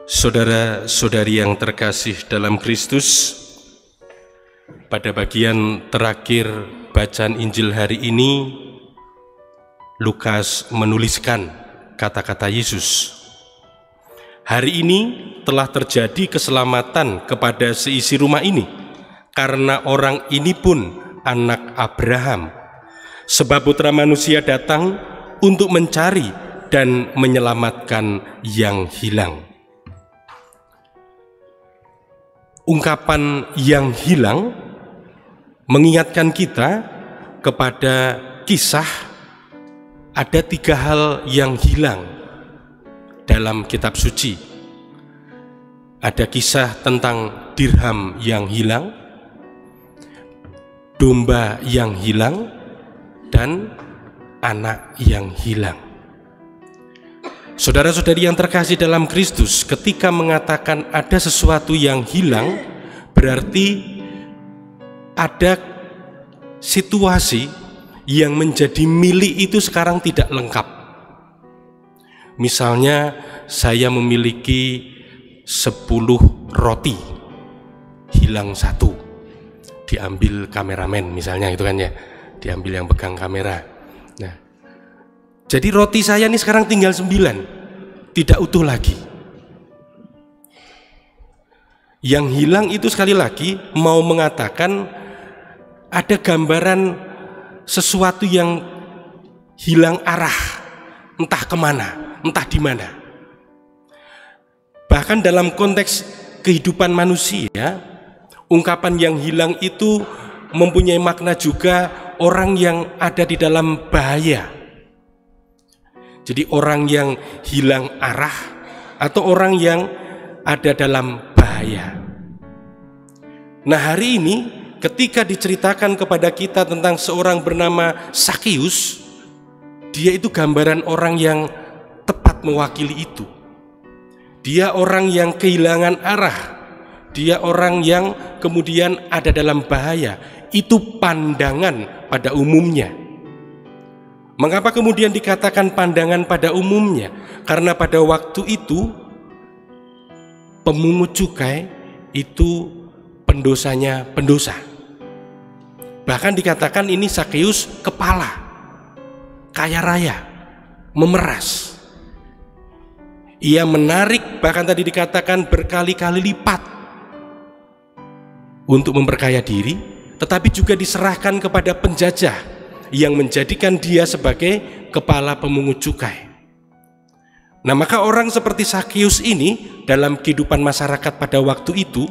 Saudara-saudari yang terkasih dalam Kristus, pada bagian terakhir bacaan Injil hari ini, Lukas menuliskan kata-kata Yesus. Hari ini telah terjadi keselamatan kepada seisi rumah ini, karena orang ini pun anak Abraham. Sebab Putra Manusia datang untuk mencari dan menyelamatkan yang hilang. Ungkapan yang hilang mengingatkan kita kepada kisah ada 3 hal yang hilang dalam kitab suci. Ada kisah tentang dirham yang hilang, domba yang hilang, dan anak yang hilang. Saudara-saudari yang terkasih dalam Kristus, ketika mengatakan ada sesuatu yang hilang, berarti ada situasi yang menjadi milik itu sekarang tidak lengkap. Misalnya saya memiliki 10 roti, hilang 1, diambil kameramen misalnya, itu kan ya, diambil yang pegang kamera. Nah, jadi roti saya ini sekarang tinggal 9, tidak utuh lagi. Yang hilang itu sekali lagi mau mengatakan ada gambaran sesuatu yang hilang arah, entah kemana, entah di mana. Bahkan dalam konteks kehidupan manusia, ungkapan yang hilang itu mempunyai makna juga orang yang ada di dalam bahaya. Jadi orang yang hilang arah atau orang yang ada dalam bahaya. Nah, hari ini ketika diceritakan kepada kita tentang seorang bernama Sakeus, dia itu gambaran orang yang tepat mewakili itu. Dia orang yang kehilangan arah, dia orang yang kemudian ada dalam bahaya. Itu pandangan pada umumnya. Mengapa kemudian dikatakan pandangan pada umumnya? Karena pada waktu itu pemungut cukai itu pendosanya pendosa. Bahkan dikatakan ini Sakeus kepala, kaya raya, memeras. Ia menarik, bahkan tadi dikatakan berkali-kali lipat untuk memperkaya diri, tetapi juga diserahkan kepada penjajah yang menjadikan dia sebagai kepala pemungut cukai. Nah, maka orang seperti Sakeus ini dalam kehidupan masyarakat pada waktu itu,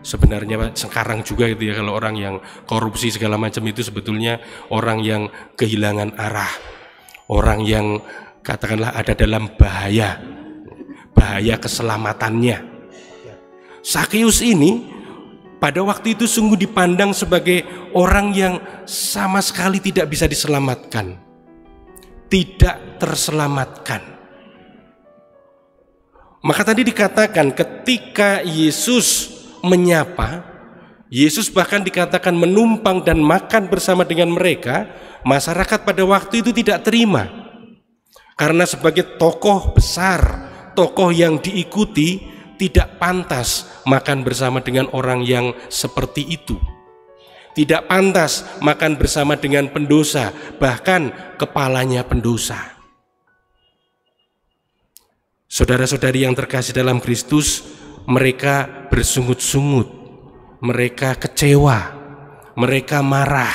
sebenarnya sekarang juga gitu ya, kalau orang yang korupsi segala macam itu sebetulnya orang yang kehilangan arah, orang yang katakanlah ada dalam bahaya keselamatannya. Sakeus ini pada waktu itu sungguh dipandang sebagai orang yang sama sekali tidak bisa diselamatkan, tidak terselamatkan. Maka tadi dikatakan ketika Yesus menyapa, Yesus bahkan dikatakan menumpang dan makan bersama dengan mereka, masyarakat pada waktu itu tidak terima. Karena sebagai tokoh besar, tokoh yang diikuti, tidak pantas makan bersama dengan orang yang seperti itu. Tidak pantas makan bersama dengan pendosa, bahkan kepalanya pendosa. Saudara-saudari yang terkasih dalam Kristus, mereka bersungut-sungut, mereka kecewa, mereka marah,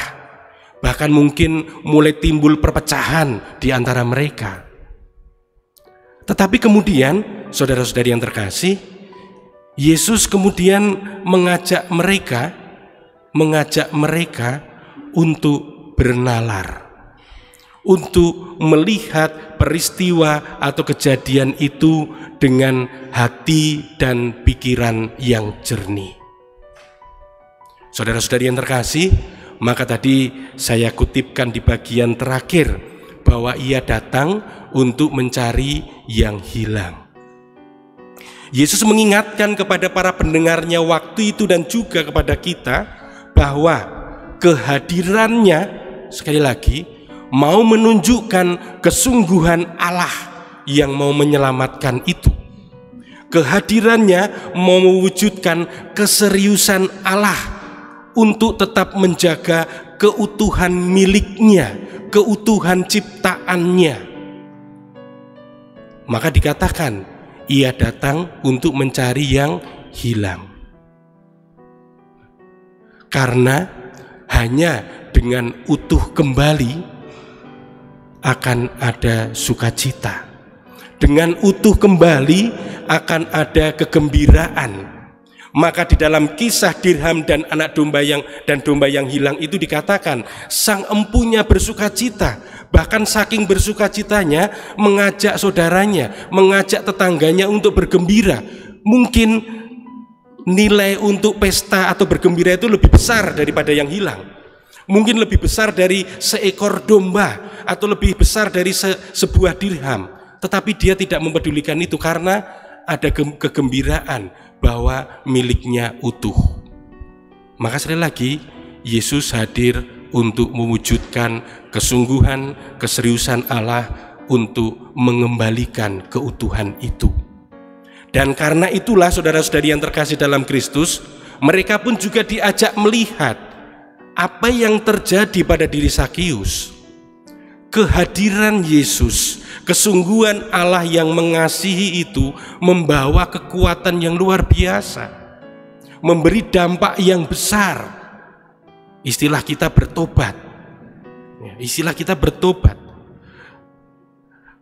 bahkan mungkin mulai timbul perpecahan di antara mereka. Tetapi kemudian, saudara-saudari yang terkasih, Yesus kemudian mengajak mereka untuk bernalar, untuk melihat peristiwa atau kejadian itu dengan hati dan pikiran yang jernih. Saudara-saudari yang terkasih, maka tadi saya kutipkan di bagian terakhir bahwa ia datang untuk mencari yang hilang. Yesus mengingatkan kepada para pendengarnya waktu itu dan juga kepada kita bahwa kehadirannya sekali lagi mau menunjukkan kesungguhan Allah yang mau menyelamatkan itu. Kehadirannya mewujudkan keseriusan Allah untuk tetap menjaga keutuhan miliknya, keutuhan ciptaannya. Maka dikatakan ia datang untuk mencari yang hilang. Karena hanya dengan utuh kembali akan ada sukacita. Dengan utuh kembali akan ada kegembiraan. Maka di dalam kisah dirham dan anak domba yang hilang itu dikatakan sang empunya bersukacita, bahkan saking bersukacitanya mengajak saudaranya, mengajak tetangganya untuk bergembira. Mungkin nilai untuk pesta atau bergembira itu lebih besar daripada yang hilang. Mungkin lebih besar dari seekor domba atau lebih besar dari sebuah dirham. Tetapi dia tidak mempedulikan itu karena ada kegembiraan bahwa miliknya utuh. Maka sekali lagi Yesus hadir untuk mewujudkan kesungguhan, keseriusan Allah untuk mengembalikan keutuhan itu. Dan karena itulah saudara-saudari yang terkasih dalam Kristus, mereka pun juga diajak melihat apa yang terjadi pada diri Sakius. Kehadiran Yesus, kesungguhan Allah yang mengasihi itu membawa kekuatan yang luar biasa, memberi dampak yang besar. Istilah kita bertobat.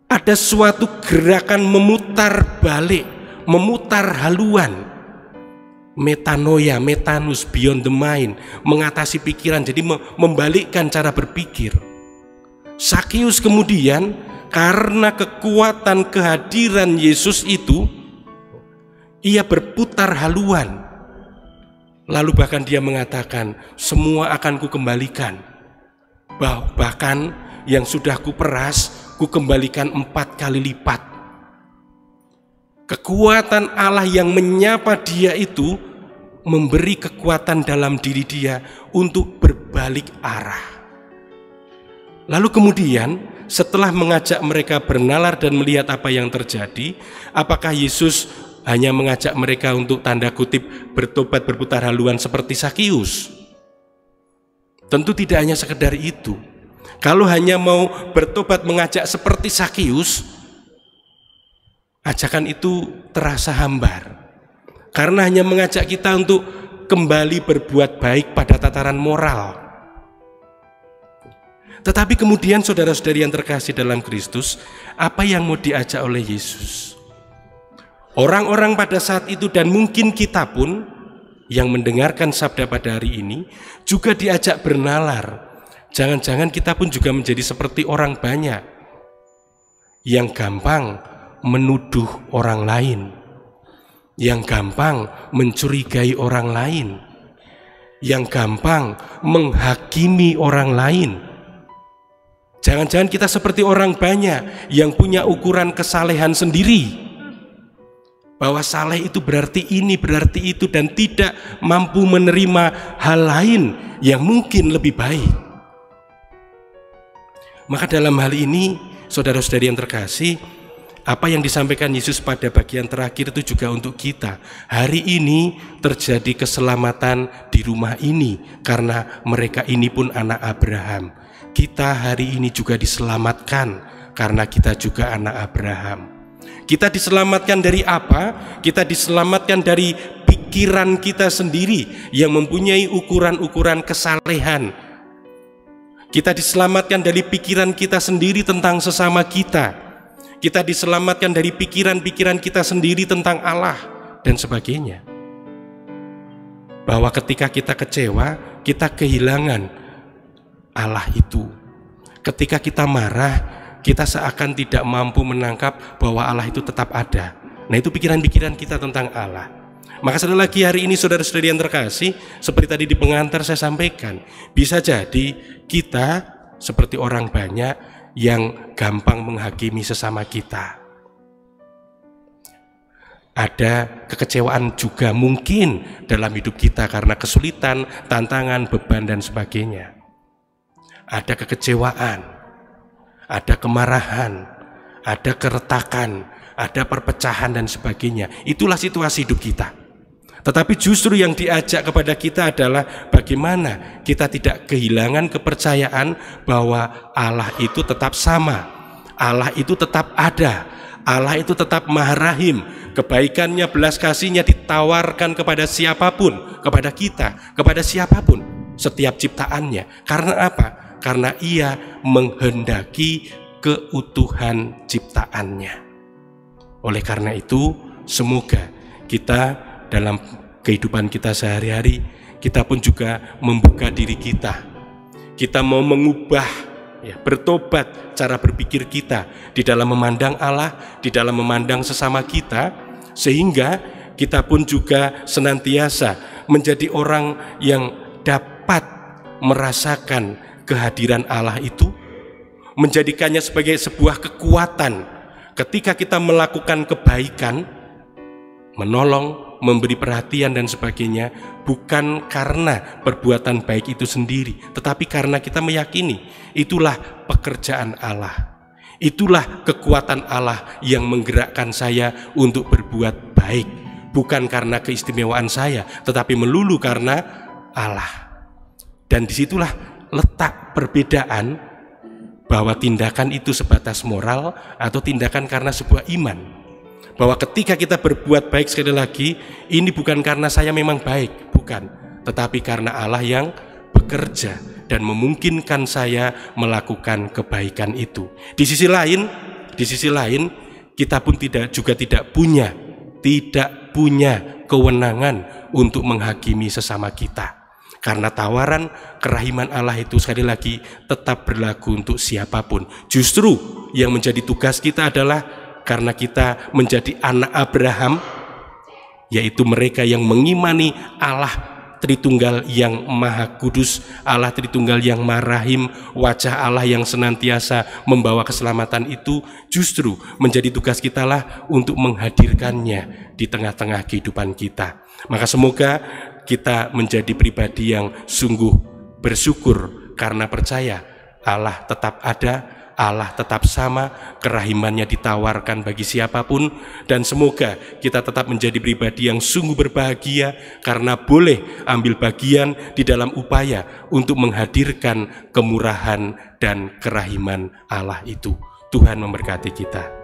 Ada suatu gerakan memutar balik, memutar haluan, metanoia, metanus, beyond the mind, mengatasi pikiran, jadi membalikkan cara berpikir. Sakius kemudian karena kekuatan kehadiran Yesus itu, ia berputar haluan. Lalu bahkan dia mengatakan, semua akan kukembalikan. Bahkan yang sudah kuperas, kukembalikan 4 kali lipat. Kekuatan Allah yang menyapa dia itu memberi kekuatan dalam diri dia untuk berbalik arah. Lalu kemudian setelah mengajak mereka bernalar dan melihat apa yang terjadi, apakah Yesus hanya mengajak mereka untuk tanda kutip bertobat berputar haluan seperti Sakius? Tentu tidak hanya sekedar itu. Kalau hanya mau bertobat mengajak seperti Sakius, ajakan itu terasa hambar. Karena hanya mengajak kita untuk kembali berbuat baik pada tataran moral. Tetapi kemudian saudara-saudari yang terkasih dalam Kristus, apa yang mau diajak oleh Yesus? Orang-orang pada saat itu dan mungkin kita pun yang mendengarkan sabda pada hari ini juga diajak bernalar. Jangan-jangan kita pun juga menjadi seperti orang banyak yang gampang menuduh orang lain, yang gampang mencurigai orang lain, yang gampang menghakimi orang lain. Jangan-jangan kita seperti orang banyak yang punya ukuran kesalehan sendiri, bahwa saleh itu berarti ini, berarti itu, dan tidak mampu menerima hal lain yang mungkin lebih baik. Maka dalam hal ini, saudara-saudari yang terkasih, apa yang disampaikan Yesus pada bagian terakhir itu juga untuk kita. Hari ini terjadi keselamatan di rumah ini karena mereka ini pun anak Abraham. Kita hari ini juga diselamatkan karena kita juga anak Abraham. Kita diselamatkan dari apa? Kita diselamatkan dari pikiran kita sendiri yang mempunyai ukuran-ukuran kesalehan. Kita diselamatkan dari pikiran kita sendiri tentang sesama kita. Kita diselamatkan dari pikiran-pikiran kita sendiri tentang Allah dan sebagainya. Bahwa ketika kita kecewa, kita kehilangan Allah itu. Ketika kita marah, kita seakan tidak mampu menangkap bahwa Allah itu tetap ada. Nah, itu pikiran-pikiran kita tentang Allah. Maka sekali lagi hari ini saudara-saudari yang terkasih, seperti tadi di pengantar saya sampaikan, bisa jadi kita seperti orang banyak yang gampang menghakimi sesama kita. Ada kekecewaan juga mungkin dalam hidup kita karena kesulitan, tantangan, beban dan sebagainya. Ada kekecewaan, ada kemarahan, ada keretakan, ada perpecahan dan sebagainya. Itulah situasi hidup kita. Tetapi justru yang diajak kepada kita adalah bagaimana kita tidak kehilangan kepercayaan bahwa Allah itu tetap sama, Allah itu tetap ada, Allah itu tetap Maha Rahim. Kebaikannya, belas kasihnya ditawarkan kepada siapapun, kepada kita, kepada siapapun, setiap ciptaannya. Karena apa? Karena Ia menghendaki keutuhan ciptaannya. Oleh karena itu, semoga kita dalam kehidupan kita sehari-hari, kita pun juga membuka diri kita. Kita mau mengubah, bertobat cara berpikir kita di dalam memandang Allah, di dalam memandang sesama kita, sehingga kita pun juga senantiasa menjadi orang yang dapat merasakan kehadiran Allah itu, menjadikannya sebagai sebuah kekuatan ketika kita melakukan kebaikan, menolong, memberi perhatian dan sebagainya, bukan karena perbuatan baik itu sendiri, tetapi karena kita meyakini itulah pekerjaan Allah, itulah kekuatan Allah yang menggerakkan saya untuk berbuat baik, bukan karena keistimewaan saya, tetapi melulu karena Allah. Dan disitulah letak perbedaan, bahwa tindakan itu sebatas moral atau tindakan karena sebuah iman. Bahwa ketika kita berbuat baik, sekali lagi, ini bukan karena saya memang baik, bukan, tetapi karena Allah yang bekerja dan memungkinkan saya melakukan kebaikan itu. Di sisi lain kita pun tidak punya kewenangan untuk menghakimi sesama kita. Karena tawaran kerahiman Allah itu sekali lagi tetap berlaku untuk siapapun. Justru yang menjadi tugas kita adalah karena kita menjadi anak Abraham, yaitu mereka yang mengimani Allah Tritunggal yang Maha Kudus, Allah Tritunggal yang Maha Rahim, wajah Allah yang senantiasa membawa keselamatan itu, justru menjadi tugas kita lah untuk menghadirkannya di tengah-tengah kehidupan kita. Maka semoga kita menjadi pribadi yang sungguh bersyukur karena percaya Allah tetap ada, Allah tetap sama, kerahimannya ditawarkan bagi siapapun, dan semoga kita tetap menjadi pribadi yang sungguh berbahagia karena boleh ambil bagian di dalam upaya untuk menghadirkan kemurahan dan kerahiman Allah itu. Tuhan memberkati kita.